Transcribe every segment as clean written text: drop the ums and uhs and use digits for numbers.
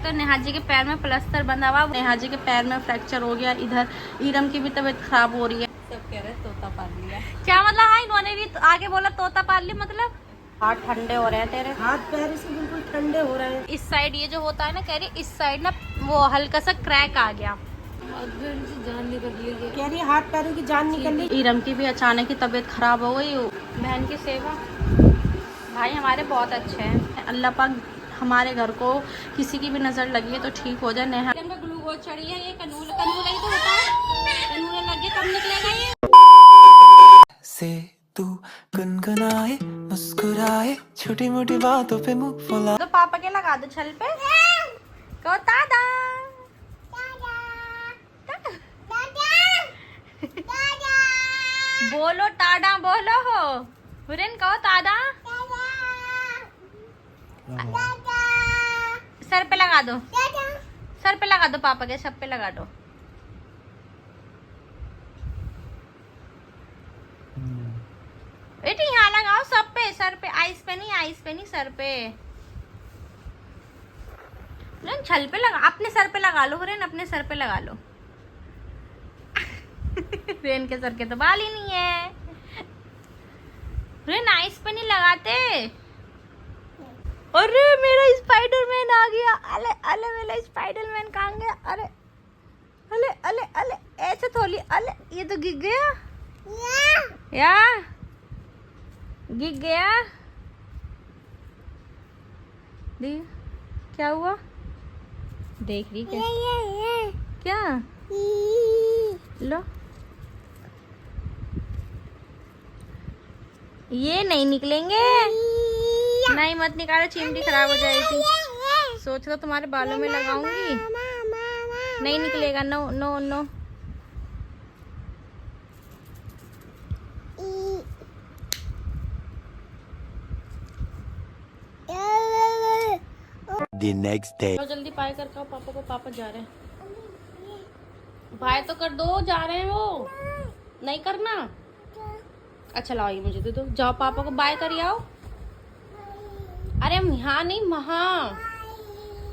सकते हो नेहा जी के पैर में प्लास्टर बंधा हुआ, नेहा जी के पैर में फ्रैक्चर हो गया, इधर ईरम की भी तबीयत खराब हो रही है। सब कह रहे तोता पाल लिया। क्या मतलब? हाँ, इन्होंने भी आगे बोला तोता पाल लिया, मतलब हाथ ठंडे हो रहे हैं तेरे, हाथ पैर से बिल्कुल ठंडे हो रहे हैं। इस साइड ये जो होता है ना, कह रही इस साइड ना वो हल्का सा क्रैक आ गया, जान निकल रही, कह रही हाथ पैरों की जान निकल रही। ईरम की भी अचानक ही तबीयत खराब हो गई। बहन की सेवा, भाई हमारे बहुत अच्छे हैं, अल्लाह पाक हमारे घर को किसी की भी नजर लगी है तो ठीक हो जाए। नेहा का ग्लूकोज चढ़ी है, ये कनूल कनूल ही तो होता है, कनूल लगे कब निकलेगा ये से तू गुनगुनाए मुस्कुराए छोटी मोटी बातों पे मुंह फुला। तो पापा के लगा दो छल पे, कहो दादा बोलो टाडा, बोलो हो हुरैन, कहो दादा, सर पे लगा दो, सर पे लगा दो, पापा के सब पे लगा दो। बेटी यहाँ लगाओ सब पे, सर पे, आइस पे नहीं, आइस पे नहीं, सर पे। हुरैन छल पे लगा, अपने सर पे लगा लो हुरैन, अपने सर पे लगा लो। हुरैन के सर के तो बाल ही नहीं है, हुरैन आइस पे नहीं लगाते। अरे मेरा स्पाइडरमैन आ गया, अले अले मेरा स्पाइडरमैन कहाँ गया? अरे अले अले अले, ऐसे थोड़ी, अले ये तो गिर गया या गिर गया। देख क्या हुआ, देख रही क्या? लो ये नहीं निकलेंगे, नहीं मत निकालो, चिमटी खराब हो जाएगी। सोच लो तुम्हारे बालों में लगाऊंगी, नहीं निकलेगा, no no no. The next day. जल्दी बाय कर खाओ पापा को, पापा जा रहे हैं, बाय तो कर दो, जा रहे हैं वो, नहीं करना। अच्छा लाओ ये मुझे दे दो, जाओ पापा को बाय करिए आओ। अरे यहाँ नहीं वहाँ,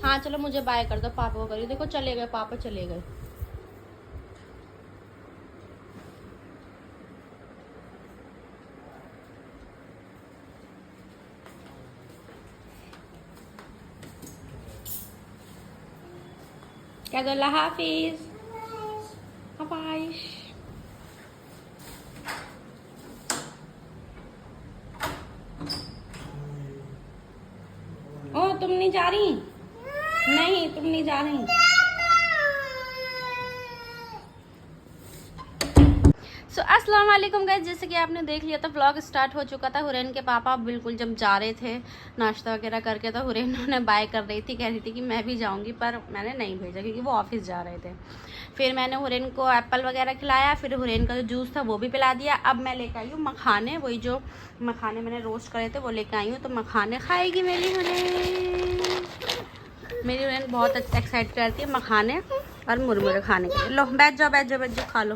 हाँ चलो मुझे बाय कर दो, पापा को करिए। देखो चले गए पापा, चले गए। कह दो अल्लाह हाफिज, बाय। ओ तुम नहीं जा रही? नहीं तुम नहीं जा रही। सो अस्सलाम वालेकुम गाइस, जैसे कि आपने देख लिया था व्लॉग स्टार्ट हो चुका था। हुरैन के पापा बिल्कुल जब जा रहे थे नाश्ता वगैरह करके, तो हुरैन उन्हें बाय कर रही थी, कह रही थी कि मैं भी जाऊंगी, पर मैंने नहीं भेजा क्योंकि वो ऑफिस जा रहे थे। फिर मैंने हुरैन को एप्पल वगैरह खिलाया, फिर हुरैन का जो जूस था वो भी पिला दिया। अब मैं लेकर आई हूँ मखाने, वही जो मखाने मैंने रोस्ट करे थे वो लेकर आई हूँ, तो मखाने खाएगी मेरी हुरैन। मेरी हुरैन बहुत एक्साइटेड रहती है मखाने और मुरमुरे खाने के लिए। लो बैठ जाओ बैठ जाओ बैठ जाओ, खा लो,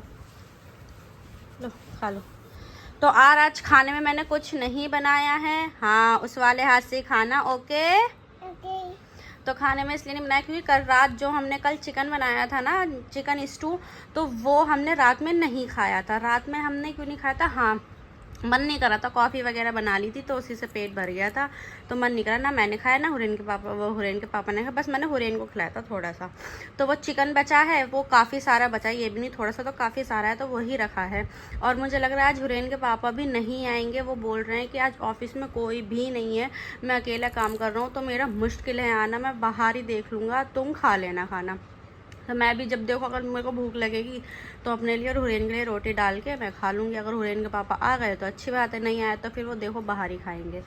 लो खा लो। तो आज खाने में मैंने कुछ नहीं बनाया है, हाँ उस वाले हाथ से खाना, ओके? तो खाने में इसलिए नहीं बनाया क्योंकि कल रात जो हमने कल चिकन बनाया था ना, चिकन स्टू, तो वो हमने रात में नहीं खाया था। रात में हमने क्यों नहीं खाया था, हाँ मन नहीं करा था, कॉफ़ी वगैरह बना ली थी तो उसी से पेट भर गया था, तो मन नहीं करा, ना मैंने खाया ना हुरैन के पापा ने खाया, बस मैंने हुरैन को खिलाया था थोड़ा सा। तो वो चिकन बचा है, वो काफ़ी सारा बचा है, ये भी नहीं थोड़ा सा, तो काफ़ी सारा है, तो वही रखा है। और मुझे लग रहा है आज हुरैन के पापा भी नहीं आएंगे, वो बोल रहे हैं कि आज ऑफिस में कोई भी नहीं है, मैं अकेला काम कर रहा हूँ, तो मेरा मुश्किल है आना, मैं बाहर ही देख लूँगा, तुम खा लेना खाना। तो मैं भी जब देखो अगर मेरे को भूख लगेगी तो अपने लिए और हुरैन के लिए रोटी डाल के मैं खा लूँगी। अगर हुरैन के पापा आ गए तो अच्छी बात है, नहीं आया तो फिर वो देखो बाहर ही खाएंगे।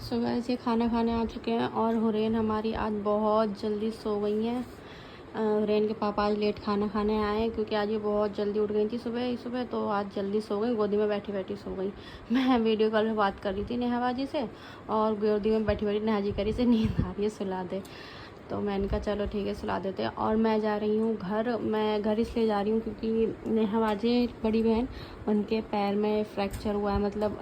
सो गाइस ये खाना खाने आ चुके हैं और हुरैन हमारी आज बहुत जल्दी सो गई हैं। हुरैन के पापा आज लेट खाना खाने आए क्योंकि आज ये बहुत जल्दी उठ गई थी सुबह, तो आज जल्दी सो गई, गोदी में बैठी बैठी सो गई। मैं वीडियो कॉल में बात कर रही थी नेहा बाजी से और गोदी में बैठी बैठी नेहा जी करी से नींद आ रही है, सुला दे। तो मैंने कहा चलो ठीक है सुला देते हैं। और मैं जा रही हूँ घर, मैं घर इसलिए जा रही हूँ क्योंकि नेहा बाजी बड़ी बहन, उनके पैर में फ्रैक्चर हुआ है, मतलब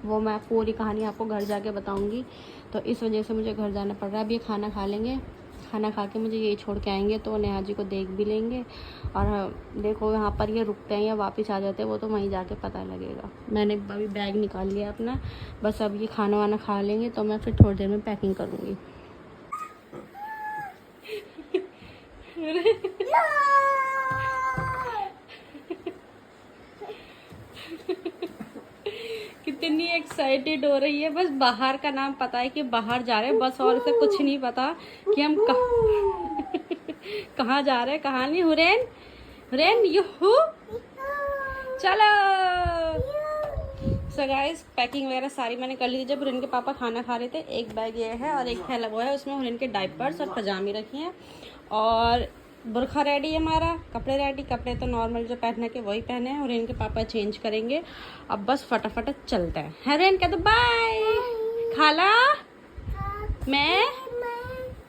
वो मैं पूरी कहानी आपको घर जाके बताऊँगी, तो इस वजह से मुझे घर जाना पड़ रहा है। अब ये खाना खा लेंगे, खाना खा के मुझे यही छोड़ के आएंगे, तो नेहा जी को देख भी लेंगे। और देखो यहाँ पर ये रुकते हैं या वापस आ जाते हैं, वो तो वहीं जाके पता लगेगा। मैंने अभी बैग निकाल लिया अपना, बस अब ये खाना वाना खा लेंगे तो मैं फिर थोड़ी देर में पैकिंग करूँगी। कितनी एक्साइटेड हो रही है, बस बाहर का नाम पता है कि बाहर जा रहे हैं बस, और इसे कुछ नहीं पता कि हम कहाँ जा रहे हैं कहाँ नहीं। हुरैन हुरैन यूहू चलो। सो गाइस पैकिंग वगैरह सारी मैंने कर ली थी जब हुरैन के पापा खाना खा रहे थे। एक बैग ये है और एक थैला वो है, उसमें हुरैन के डायपर्स और पजामी रखी हैं, और बुरखा रेडी है हमारा, कपड़े रेडी। कपड़े तो नॉर्मल जो पहनने के वही पहने हैं, हुरैन के पापा चेंज करेंगे। अब बस फटाफट चलते हैं। हुरैन कह दो बाय। खाला मैं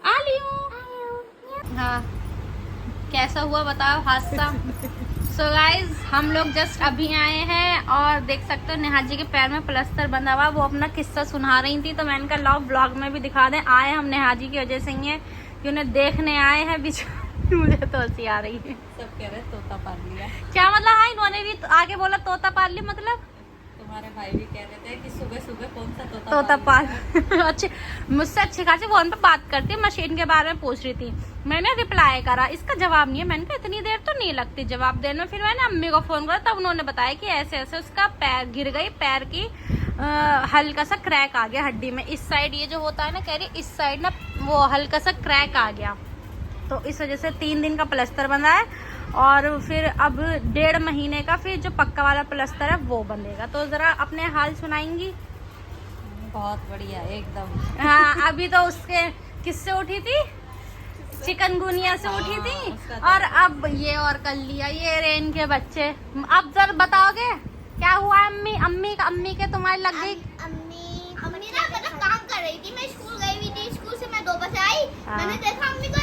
आ ली हूँ। हाँ कैसा हुआ बताओ हादसा। सो गाइज हम लोग जस्ट अभी आए हैं और देख सकते हो नेहा जी के पैर में प्लास्टर बंधा हुआ। वो अपना किस्सा सुना रही थी तो मैंने कहा ब्लॉग में भी दिखा दें। आए हम नेहा जी की वजह से ही है कि उन्हें देखने आए हैं। बीच मुझे तो हंसी आ रही है। सब कह रहे तोता पाल लिया। क्या मतलब? हाँ इन्होंने भी आगे बोला तोता पाल लिया, मतलब तुम्हारे भाई भी कह रहे थे कि सुबह सुबह कौन सा तोता पाल। अच्छे मुझसे अच्छी खासी फोन पे बात करती, मशीन के बारे में पूछ रही थी। मैंने रिप्लाई करा, इसका जवाब नहीं है। मैंने कहा इतनी देर तो नहीं लगती जवाब देने में। फिर मैंने अम्मी को फोन करा, तब उन्होंने बताया कि ऐसे ऐसे उसका पैर गिर गई, पैर की हल्का सा क्रैक आ गया हड्डी में। इस साइड ये जो होता है ना, कह रही इस साइड ना वो हल्का सा क्रैक आ गया, तो इस वजह से 3 दिन का प्लास्टर बंधा है। और फिर अब 1.5 महीने का फिर जो पक्का वाला प्लास्टर है वो बंधेगा। तो जरा अपने हाल सुनाएंगी। बहुत बढ़िया एकदम। हाँ अभी तो उसके किससे उठी थी, चिकनगुनिया से उठी थी, और अब ये और कर लिया ये रेन के बच्चे। अब जरा बताओगे क्या हुआ है? अम्मी के तुम्हारी लग गई। अम्मी ना मतलब काम कर रही थी, मैं स्कूल गई हुई थी, स्कूल से मैं 2 बजे आई। मैंने देखा अम्मी का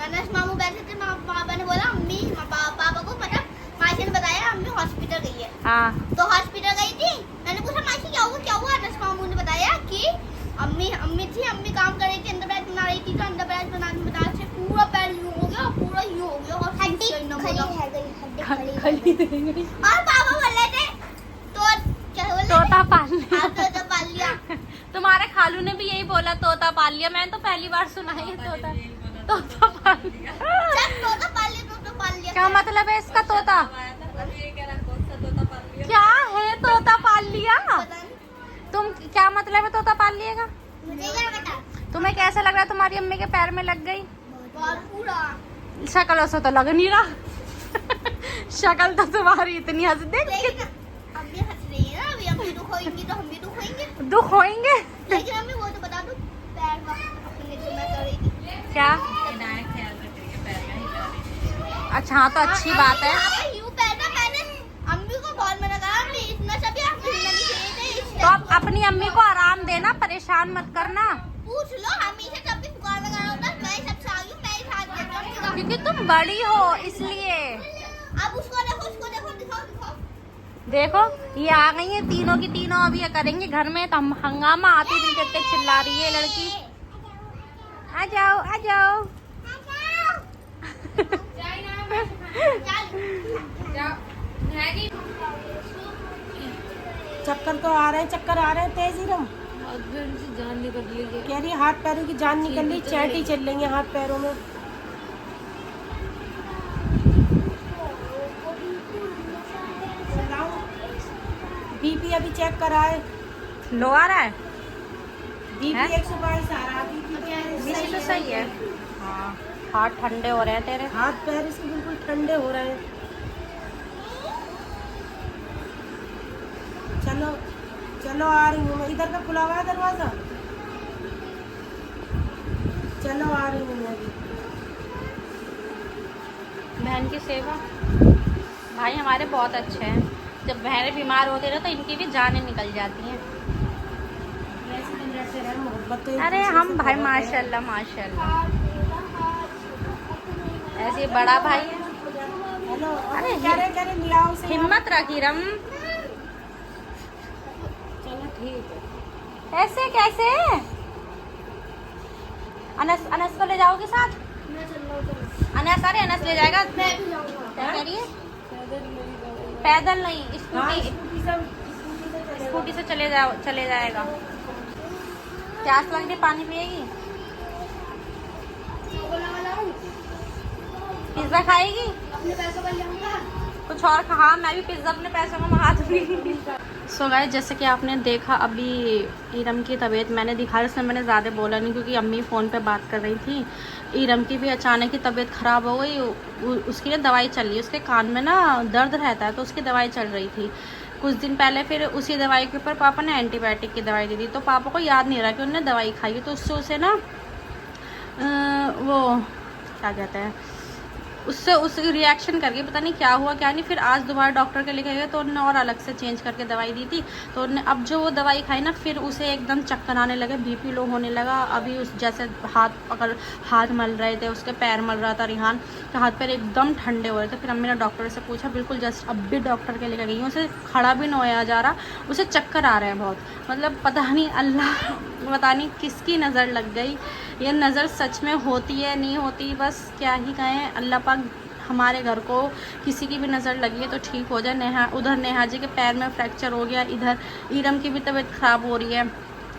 अनस मामू बैठे थे, पापा ने बोला अम्मी पापा को मतलब मासी ने बताया अम्मी हॉस्पिटल गई है। तो हॉस्पिटल गई थी, मैंने पूछा मासी क्या हुआ? अनस मामू ने बताया कि अम्मी काम कर रही थी, अंडर ब्रेड बना रही थी, तो अंडर ब्रेड बनाने से पूरा पैर यूं हो गया, पूरा यूं हो गया और हड्डी खड़ी गई। और पापा बोल रहे थे तो क्या बोल रहे थे? तोता पाल लिया। तोता पाल लिया। तुम्हारे खालू ने भी यही बोला तोता पाल लिया। मैंने तो पहली बार सुना है तोता पाल लिया। तोता पाल लिया क्या मतलब है इसका? तोता क्या है? तोता पाल लिया तुम क्या मतलब है तोता पाल लिएगा? मुझे क्या पता। तुम्हें कैसा लग रहा है? तुम्हारी अम्मी के पैर में लग गई? पूरा शक्ल से तो लग नहीं रहा। शक्ल तो तुम्हारी इतनी हंस दे। अम्मी हंस रही है ना, अभी अम्मी दुख होंगी तो हम भी दुख होंगे। दुख होंगे। लेकिन अम्मी वो तो बता दो पैर अपने जो मैं कर रही थी क्या? ख्याल रख रही है, पैर का ही कर रही है। अच्छा हाँ तो अच्छी बात है। यूं पैर ना, मैंने अम्मी को बहुत मना करा, अम्मी इतना सब आप हिलना नहीं चाहिए। तो आप अपनी अम्मी को आराम देना, परेशान मत करना। पूछ लो, हमेशा जब भी पुकार लगा होता है मैं सबसे आगी मैं ही साथ देता हूं। क्योंकि तुम बड़ी हो इसलिए। अब उसको देखो दिखाओ। देखो ये आ गई है तीनों की तीनों, अब ये करेंगे घर में तो हम हंगामा। आती दिन कितने चिल्ला रही है लड़की। आ जाओ। चक्कर तो आ रहे हैं तेज ही रहो। जान निकल रही है। कह रही हाथ पैरों की जान निकल रही, चैटी चल रही है हाथ पैरों में। बीपी अभी चेक कराए, लो आ रहा है। बीपी 122 आ रहा है। बीपी तो सही है। हाँ हाथ ठंडे हो रहे हैं तेरे। हाथ पैर इसके बिल्कुल ठंडे हो रहे हैं। चलो आ रही हूँ मैं। इधर का खुला हुआ है दरवाजा। चलो आ रही हूँ मैं अभी। बहन की सेवा। भाई हमारे बहुत अच्छे हैं। जब बहनें बीमार होते रहे तो इनकी भी जानें निकल जाती हैं। ऐसे दिन रहते रहे, मोहब्बत तो एक अरे दूसरे हम से भाई बहुत है। माशाल्लाह ऐसे बड़ा भाई है। हेलो अरे क्या रे मिलाओ से। हिम्मत रखी रम। चलो ठीक है। ऐसे कैसे? अनस अनस को ले जाओगे साथ? अनस, अरे अनस ले जाएगा। क्या कह रही है? पैदल नहीं, स्कूटी से चले जाएगा। प्यास लग रही, पानी पिएगी? पिज्जा खाएगी? अपने पैसों का लिया कुछ और खा। मैं भी पिज्जा अपने पैसों में मंगा दूंगी। सो गाइस, जैसे कि आपने देखा अभी ईरम की तबीयत मैंने दिखाई, उसमें मैंने ज़्यादा बोला नहीं क्योंकि अम्मी फ़ोन पे बात कर रही थी। ईरम की भी अचानक ही तबीयत ख़राब हो गई। उसकी ना दवाई चल रही है, उसके कान में ना दर्द रहता है तो उसकी दवाई चल रही थी कुछ दिन पहले। फिर उसी दवाई के ऊपर पापा ने एंटीबायोटिक की दवाई दी थी, तो पापा को याद नहीं रहा कि उन्होंने दवाई खाई है, तो उससे उसे ना वो क्या कहते हैं, उससे रिएक्शन करके पता नहीं क्या हुआ क्या नहीं। फिर आज दोबारा डॉक्टर के लेके गए तो उन्होंने और अलग से चेंज करके दवाई दी थी। तो उन्होंने अब जो वो दवाई खाई ना, फिर उसे एकदम चक्कर आने लगे, बीपी लो होने लगा। अभी उस जैसे अगर हाथ मल रहे थे, उसके पैर मल रहा था रिहान, तो हाथ पैर एकदम ठंडे हो रहे थे। फिर अम्मी ने डॉक्टर से पूछा, बिल्कुल जस्ट अब भी डॉक्टर के लेके गई हूँ, उसे खड़ा भी नहीं होया जा रहा, उसे चक्कर आ रहे हैं बहुत। मतलब पता नहीं अल्लाह, पता नहीं किसकी नज़र लग गई। ये नज़र सच में होती है नहीं होती, बस क्या ही कहें। अल्लाह पाक हमारे घर को किसी की भी नज़र लगी है तो ठीक हो जाए। उधर नेहा जी के पैर में फ्रैक्चर हो गया, इधर ईरम की भी तबीयत ख़राब हो रही है,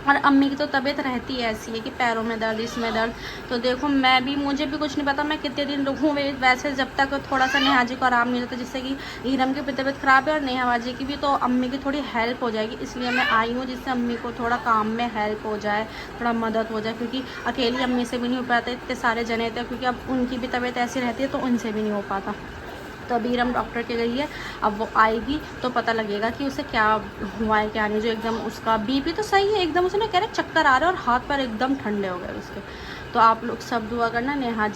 और अम्मी की तो तबीयत रहती है ऐसी है कि पैरों में दर्द, इसमें दर्द। तो देखो मुझे भी कुछ नहीं पता मैं कितने दिन रुकूँ वैसे, जब तक थोड़ा सा नेहा जी को आराम नहीं होता, जिससे कि ईरम की भी तबीयत ख़राब है और नेहा जी की भी, तो अम्मी की थोड़ी हेल्प हो जाएगी। इसलिए मैं आई हूँ जिससे अम्मी को थोड़ा काम में हेल्प हो जाए, थोड़ा मदद हो जाए, क्योंकि अकेली अम्मी से भी नहीं हो पाता, इतने सारे जने थे, क्योंकि अब उनकी भी तबीयत ऐसी रहती है तो उनसे भी नहीं हो पाता। तो अभी ईरम डॉक्टर के गई है, अब वो आएगी तो पता लगेगा कि उसे क्या हुआ है क्या नहीं। जो एकदम उसका बीपी तो सही है एकदम, उसे ना कह रहे चक्कर आ रहे हैं और हाथ पैर एकदम ठंडे हो गए उसके। तो आप लोग सब दुआ करना। नेहा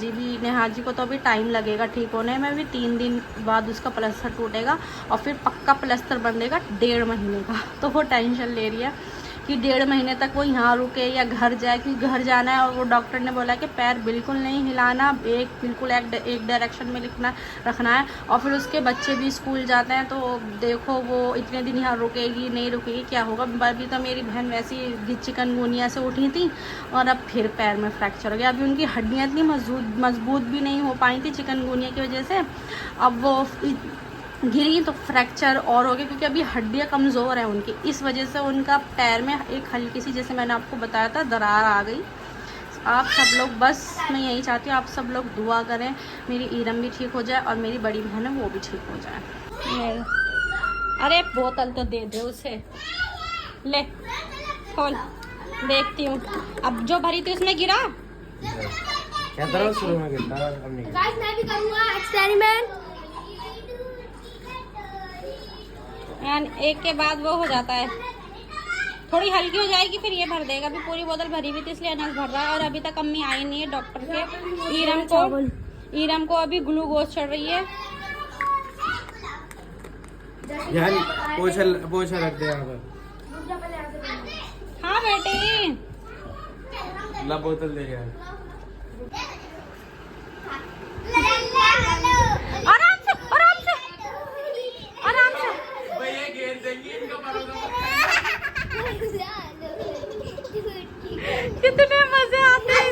जी को तो अभी टाइम लगेगा ठीक होने में, भी 3 दिन बाद उसका प्लास्टर टूटेगा और फिर पक्का प्लास्टर बंधेगा 1.5 महीने का। तो वो टेंशन ले रही है कि 1.5 महीने तक वो यहाँ रुके या घर जाए, क्योंकि घर जाना है। और वो डॉक्टर ने बोला कि पैर बिल्कुल नहीं हिलाना, बिल्कुल एक डायरेक्शन में रखना है। और फिर उसके बच्चे भी स्कूल जाते हैं, तो देखो वो इतने दिन यहाँ रुकेगी नहीं रुकेगी क्या होगा। अभी तो मेरी बहन वैसी चिकनगुनिया से उठी थी और अब फिर पैर में फ्रैक्चर हो गया। अभी उनकी हड्डियाँ इतनी मजबूत भी नहीं हो पाई थी चिकनगुनिया की वजह से, अब वो गिरी तो फ्रैक्चर और हो गया, क्योंकि अभी हड्डियाँ कमज़ोर हैं उनकी, इस वजह से उनका पैर में एक हल्की सी, जैसे मैंने आपको बताया था, दरार आ गई। आप सब लोग, बस मैं यही चाहती हूँ आप सब लोग दुआ करें, मेरी ईरम भी ठीक हो जाए और मेरी बड़ी बहन है वो भी ठीक हो जाए। अरे बोतल तो दे दे उसे, ले खोल, देखती हूँ। अब जो भरी थी उसमें गिरा, शुरू में गिरता। गाइस मैं भी करूँगा एक्सपेरिमेंट। एक के बाद वो हो जाता है, थोड़ी हल्की हो जाएगी फिर ये भर देगा। अभी पूरी बोतल भरी हुई थी इसलिए अनस भर रहा है। और अभी तक अम्मी आई नहीं है डॉक्टर के। ईरम को अभी ग्लूकोज चढ़ रही है। पोछा रख दे यहाँ पर। हाँ बेटी, ला बोतल दे यार। आराम से आराम से आराम से। कितने मजे आते हैं।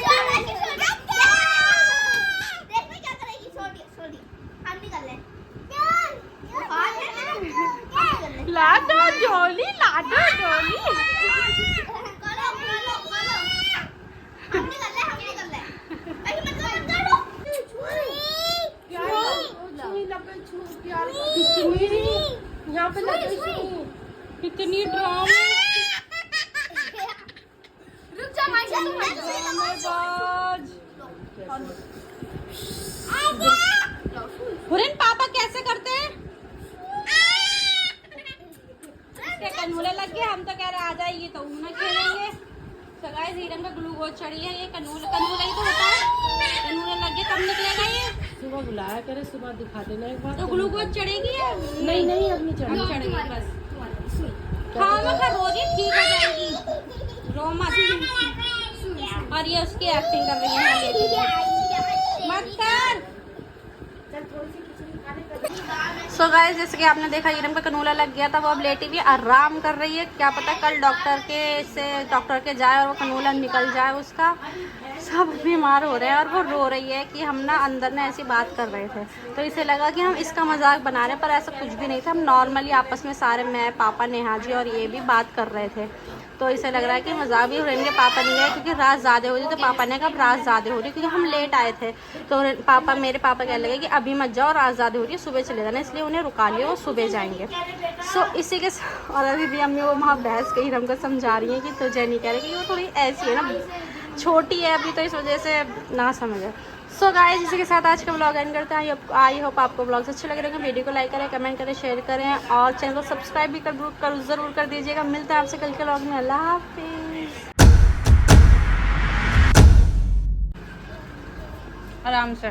लाडो जोली, लाडो जोली। यहाँ पे कितनी ड्रामा। रुक जा हुरैन पापा कैसे करते हैं? इसके कनूले लग गए, हम तो कह रहे आ जाएगी तो ऊना खेलेंगे। तो गाइस ईरम का ग्लूकोज चढ़ी है, ये कनूला ही तो होता है, कनूले लग गए कब निकलेगा ये? सुबह बुलाया करे, सुबह दिखा देना एक बार। तो ग्लूकोज चढ़ेगी या नहीं अब नहीं अब चढ़ गई बस। हाँ मैं रो रही, ठीक हो जाएगी, रो मत। और ये उसकी एक्टिंग कर रही है, मत कर। सो गाइस जैसे कि आपने देखा ईरम का कनूला लग गया था, वो अब लेटी हुई आराम कर रही है। क्या पता कल डॉक्टर के जाए और वो कनूला निकल जाए उसका। सब बीमार हो रहे हैं और वो रो रही है कि हम ना अंदर ना ऐसी बात कर रहे थे, तो इसे लगा कि हम इसका मजाक बना रहे हैं, पर ऐसा कुछ भी नहीं था। हम नॉर्मली आपस में सारे, मैं, पापा, नेहा जी और ये भी बात कर रहे थे, तो इसे लग रहा है कि मजाक भी हो रहा है। पापा नहीं गए क्योंकि रात ज़्यादा हो रही, तो पापा ने कहा रात ज़्यादा हो रही क्योंकि हम लेट आए थे, तो मेरे पापा कहने लगे कि अभी मत जाओ, रात ज़्यादा हो रही है, सुबह चले जाना, इसलिए उन्हें रुका लिया, वो सुबह जाएंगे। सो इसी के और अभी भी अम्मी वो वहाँ बहस कही हमको समझा रही है कि तुझे नहीं कह रही, कि वो थोड़ी ऐसी है ना, छोटी है अभी, तो इस वजह से ना समझे। सो गाइस, इसी के साथ आज का ब्लॉग एंड करते हैं। आई होप आपको ब्लॉग्स अच्छे लग रहे हैं। वीडियो को लाइक करें, कमेंट करें, शेयर करें और चैनल को सब्सक्राइब भी ज़रूर कर दीजिएगा। मिलते हैं आपसे कल के ब्लॉग में। अल्लाह हाफिज़। आराम से।